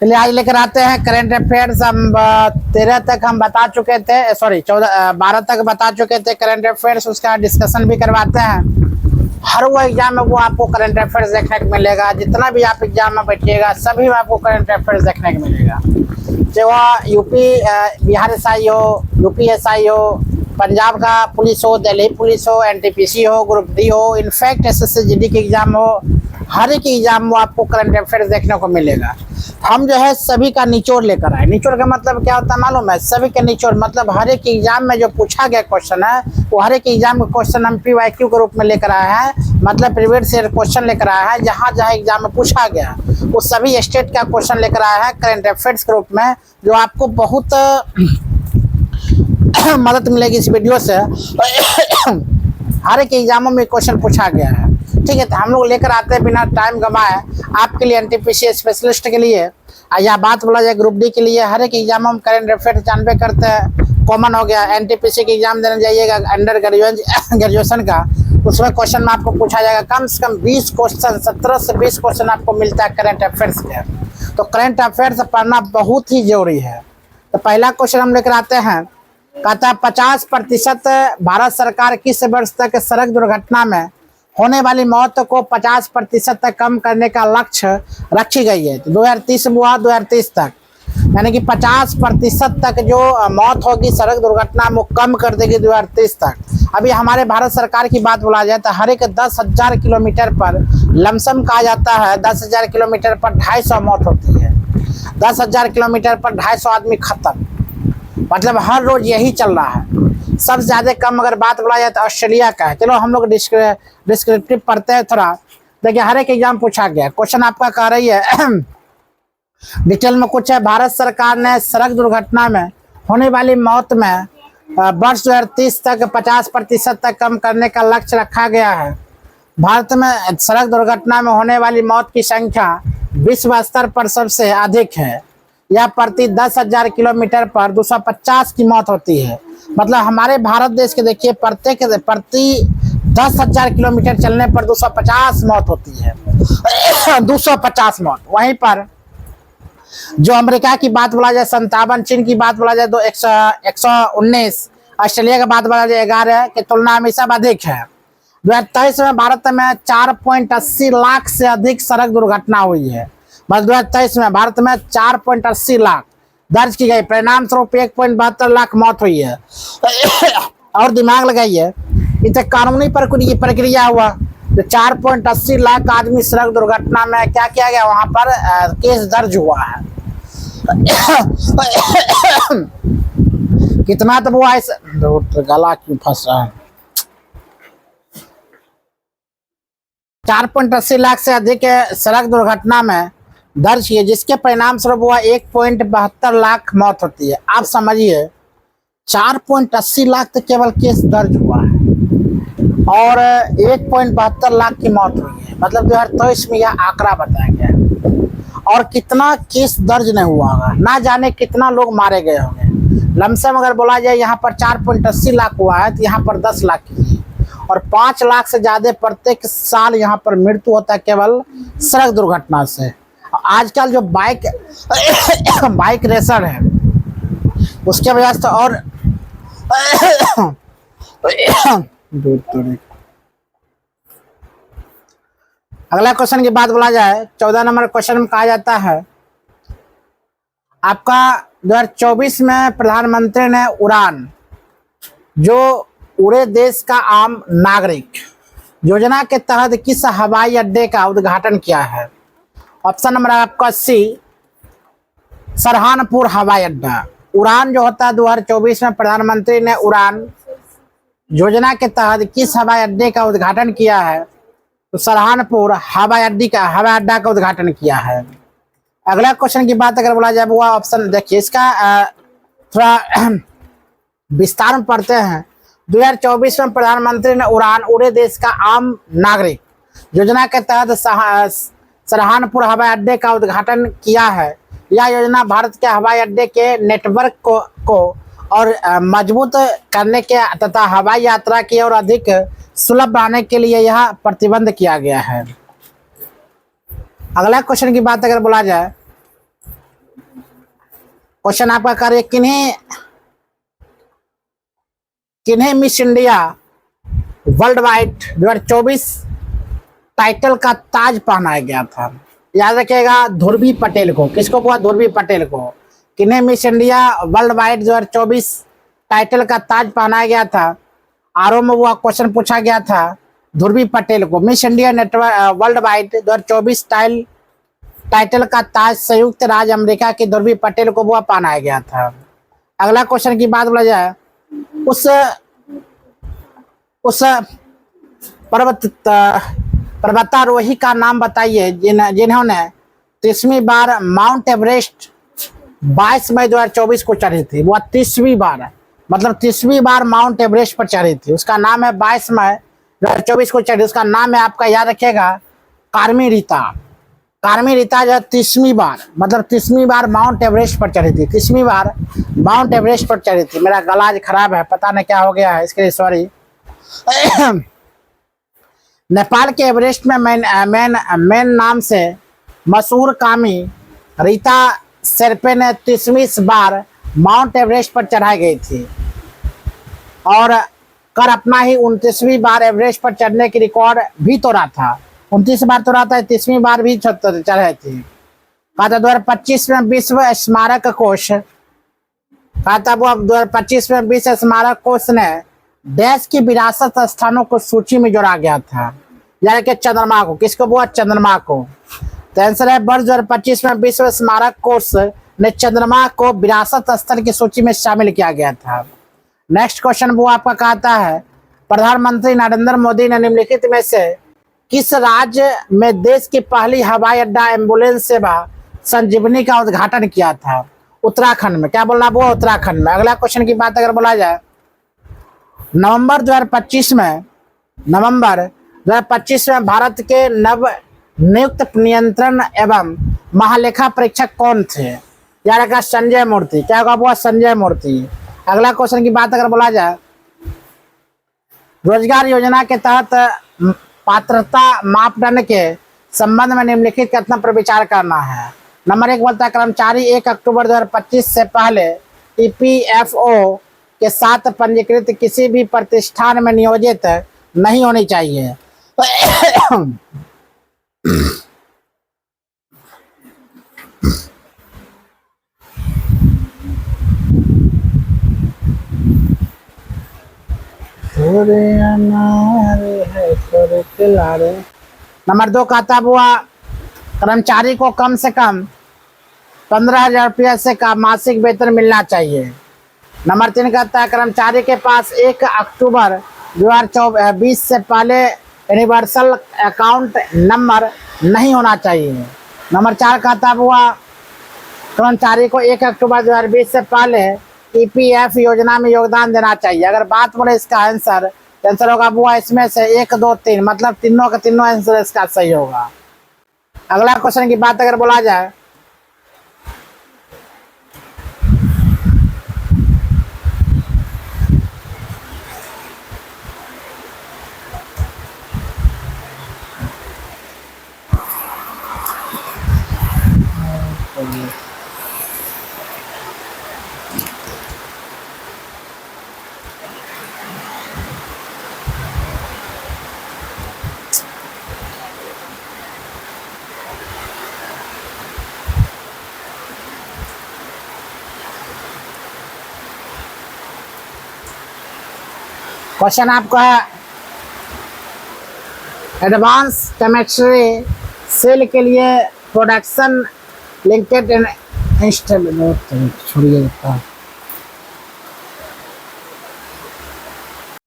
चलिए आज लेकर आते हैं करंट अफेयर्स। हम 13 तक हम बता चुके थे, सॉरी 12 तक बता चुके थे करंट अफेयर्स। उसका डिस्कशन भी करवाते हैं। हर वो एग्जाम में वो आपको करंट अफेयर्स देखने को मिलेगा। जितना भी आप एग्जाम में बैठिएगा सभी में आपको करंट अफेयर्स देखने को मिलेगा। चाहे वह यूपी बिहार एसआई हो, यूपी एसआई हो, पंजाब का पुलिस हो, दिल्ली पुलिस हो, एनटीपीसी हो, ग्रुप डी हो, इनफैक्ट एसएससी जीडी के एग्जाम हो, हर एक एग्जाम में आपको करंट अफेयर्स देखने को मिलेगा। हम जो है सभी का निचोड़ लेकर आए। निचोड़ का मतलब क्या होता है मालूम है? सभी का निचोड़ मतलब हर एक एग्जाम में जो पूछा गया क्वेश्चन है वो हर एक एग्जाम का क्वेश्चन हम PYQ के रूप में लेकर आए हैं। मतलब प्रीवियस ईयर क्वेश्चन लेकर आया है। जहाँ जहाँ एग्जाम में पूछा गया वो सभी स्टेट का क्वेश्चन लेकर आया है करंट अफेयर्स के रूप में, जो आपको बहुत मदद मिलेगी इस वीडियो से। हर एक एग्जामों में क्वेश्चन पूछा गया है, ठीक है। तो हम लोग लेकर आते हैं बिना टाइम गंवाए आपके लिए, एनटीपीसी स्पेशलिस्ट के लिए, या बात बोला जाए ग्रुप डी के लिए। हर एक एग्जामों में करंट अफेयर्स जानबे करते हैं, कॉमन हो गया। एनटीपीसी के एग्जाम देने जाइएगा अंडर ग्रेजुएशन का, उसमें क्वेश्चन में आपको पूछा जाएगा कम से कम 20 क्वेश्चन, 17 से 20 क्वेश्चन आपको मिलता है करंट अफेयर्स के। तो करंट अफेयर्स पढ़ना बहुत ही जरूरी है। तो पहला क्वेश्चन हम लेकर आते हैं, कहता है 50% भारत सरकार किस वर्ष तक सड़क दुर्घटना में होने वाली मौत को 50% तक कम करने का लक्ष्य रखी गई है। तो 2030 हुआ 2030 तक, यानी कि 50% तक जो मौत होगी सड़क दुर्घटना में कम कर देगी 2030 तक। अभी हमारे भारत सरकार की बात बोला जाए तो हर एक 10,000 किलोमीटर पर लमसम कहा जाता है 10,000 किलोमीटर पर 250 मौत होती है। 10,000 किलोमीटर पर 250 आदमी खत्म, मतलब हर रोज यही चल रहा है। सबसे ज्यादा कम अगर बात बोला जाए तो ऑस्ट्रेलिया का है। चलो हम लोग डिस्क्रिप्टिव पढ़ते हैं थोड़ा। देखिए हर एक एग्जाम पूछा गया क्वेश्चन आपका कह रही है डिटेल में कुछ है। भारत सरकार ने सड़क दुर्घटना में होने वाली मौत में वर्ष 2030 तक 50% तक कम करने का लक्ष्य रखा गया है। भारत में सड़क दुर्घटना में होने वाली मौत की संख्या विश्व स्तर पर सबसे अधिक है। यह प्रति 10,000 किलोमीटर पर 250 की मौत होती है। मतलब हमारे भारत देश के देखिए प्रति 10,000 किलोमीटर चलने पर 250 मौत होती है। 250 मौत। वहीं पर जो अमेरिका की बात बोला जाए 57, चीन की बात बोला जाए तो 119, ऑस्ट्रेलिया की बात बोला जाए 11 की तुलना में सब अधिक है। 2023 में भारत में 4.80 लाख से अधिक सड़क दुर्घटना हुई है। मतलब 2023 में भारत में 4.80 लाख दर्ज की गई, परिणाम स्वरूप 1.72 लाख मौत हुई है। और दिमाग लगाइए, इसे कानूनी प्रक्रिया हुआ तो 4.80 लाख आदमी सड़क दुर्घटना में क्या किया गया, वहां पर केस दर्ज हुआ है। कितना तो वो ऐसा गला क्यों फंस रहा है। 4.80 लाख से अधिक सड़क दुर्घटना में दर्ज किए, जिसके परिणाम स्वरूप हुआ 1.72 लाख मौत होती है। आप समझिए 4.80 लाख तक केवल केस दर्ज हुआ है और 1.72 लाख की मौत हुई है। मतलब 2023 में यह आंकड़ा बताया गया है। और कितना केस दर्ज नहीं हुआ होगा, ना जाने कितना लोग मारे गए होंगे। लमसम अगर बोला जाए यहाँ पर 4.80 लाख हुआ है तो यहाँ पर 10 लाख की, और 5 लाख से ज्यादा प्रत्येक साल यहाँ पर मृत्यु होता है केवल सड़क दुर्घटना से। आजकल जो बाइक रेसर है उसके वजह से और अगला क्वेश्चन की बात बोला जाए 14 नंबर क्वेश्चन में कहा जाता है आपका 2024 में प्रधानमंत्री ने उड़ान जो उड़े देश का आम नागरिक योजना के तहत किस हवाई अड्डे का उद्घाटन किया है? ऑप्शन नंबर आपका सी, सरहानपुर हवाई अड्डा। उड़ान जो होता है 2024 में प्रधानमंत्री ने उड़ान योजना के तहत किस हवाई अड्डे का उद्घाटन किया है? तो सरहानपुर हवाई अड्डा का उद्घाटन किया है। अगला क्वेश्चन की बात अगर बोला जाए वो ऑप्शन देखिए, इसका थोड़ा विस्तार में पढ़ते हैं। 2024 में प्रधानमंत्री ने उड़ान उड़े देश का आम नागरिक योजना के तहत सरहानपुर हवाई अड्डे का उद्घाटन किया है। यह योजना भारत के हवाई अड्डे के नेटवर्क को और मजबूत करने के तथा हवाई यात्रा की और अधिक सुलभ बनाने के लिए यह प्रतिबंध किया गया है। अगला क्वेश्चन की बात अगर बोला जाए क्वेश्चन आपका कार्य किन्हें किन्हें miss India world wide 2024 title का ताज पहनाया गया था? याद रखिएगा, ध्रुवी पटेल को। किसको हुआ? ध्रुवी पटेल को। किन्हें miss India world wide 2024 title का ताज पहनाया गया था? आरओ में वो क्वेश्चन पूछा गया था, ध्रुवी पटेल को। Miss India network world wide 2024 title का ताज संयुक्त राज्य अमेरिका की ध्रुवी पटेल को वो पहनाया गया था। अगला क्वेश्चन की बात बोला जाए, उस पर्वतारोही का नाम बताइए जिन्होंने 30वीं बार माउंट एवरेस्ट 22 मई 2024 को चढ़ी थी। वो 30वीं बार, मतलब 30वीं बार माउंट एवरेस्ट पर चढ़ी थी। उसका नाम है 22 मई 2024 को चढ़ी। उसका नाम है, आपका याद रखिएगा, कार्मी रीता। कार्मी रीता जो 30वीं बार, मतलब 30वीं बार माउंट एवरेस्ट पर चढ़ी थी। 30वीं बार माउंट एवरेस्ट पर चढ़ी थी। मेरा गला आज खराब है, पता नहीं क्या हो गया है, इसके लिए सॉरी। नेपाल के एवरेस्ट में मेन नाम से मशहूर कामी रीता शेरपे ने 30वीं बार माउंट एवरेस्ट पर चढ़ाई गई थी और कर अपना ही 29वीं बार एवरेस्ट पर चढ़ने की रिकॉर्ड भी तोड़ा था। 29 बार तोड़ा था, 30वीं बार भी चढ़े थे। कहा था 2025 में विश्व स्मारक कोष, कहा था वो 2025 में विश्व स्मारक कोष ने देश की विरासत स्थानों को सूची में जोड़ा गया था, यानी कि चंद्रमा को। किसको? वो चंद्रमा को। तो आंसर है वर्ष 2025 में विश्व स्मारक कोष ने चंद्रमा को विरासत स्थल की सूची में शामिल किया गया था। नेक्स्ट क्वेश्चन वो आपका कहता है, प्रधानमंत्री नरेंद्र मोदी ने निम्नलिखित में से किस राज्य में देश की पहली हवाई अड्डा एम्बुलेंस सेवा संजीवनी का उद्घाटन किया था? उत्तराखंड में। क्या बोलना? वो उत्तराखंड में। अगला क्वेश्चन की बात अगर बोला जाए, नवंबर 2025 में भारत के नव नियुक्त नियंत्रण एवं महालेखा परीक्षक कौन थे? यार का संजय मूर्ति। क्या होगा? वो संजय मूर्ति। अगला क्वेश्चन की बात अगर बोला जाए, रोजगार योजना के तहत पात्रता मापदंड के संबंध में निम्नलिखित कथन पर विचार करना है। नंबर 1 बोलता है, कर्मचारी 1 अक्टूबर 2025 से पहले ईपीएफओ के साथ पंजीकृत किसी भी प्रतिष्ठान में नियोजित नहीं होनी चाहिए। नंबर 2 कहता हुआ, कर्मचारी को कम से कम 15,000 रुपया से का मासिक वेतन मिलना चाहिए। नंबर 3 कहता है, कर्मचारी के पास 1 अक्टूबर 2024 से पहले यूनिवर्सल अकाउंट नंबर नहीं होना चाहिए। नंबर 4 कहता हुआ, कर्मचारी को 1 अक्टूबर 2020 से पहले ईपीएफ योजना में योगदान देना चाहिए। अगर बात बोले इसका आंसर होगा वो इसमें से 1, 2, 3, मतलब तीनों का तीनों आंसर इसका सही होगा। अगला क्वेश्चन की बात अगर बोला जाए, क्वेश्चन आपका है, एडवांस केमिस्ट्री सेल के लिए प्रोडक्शन लिंकेड इंस्टॉल, छोड़िए।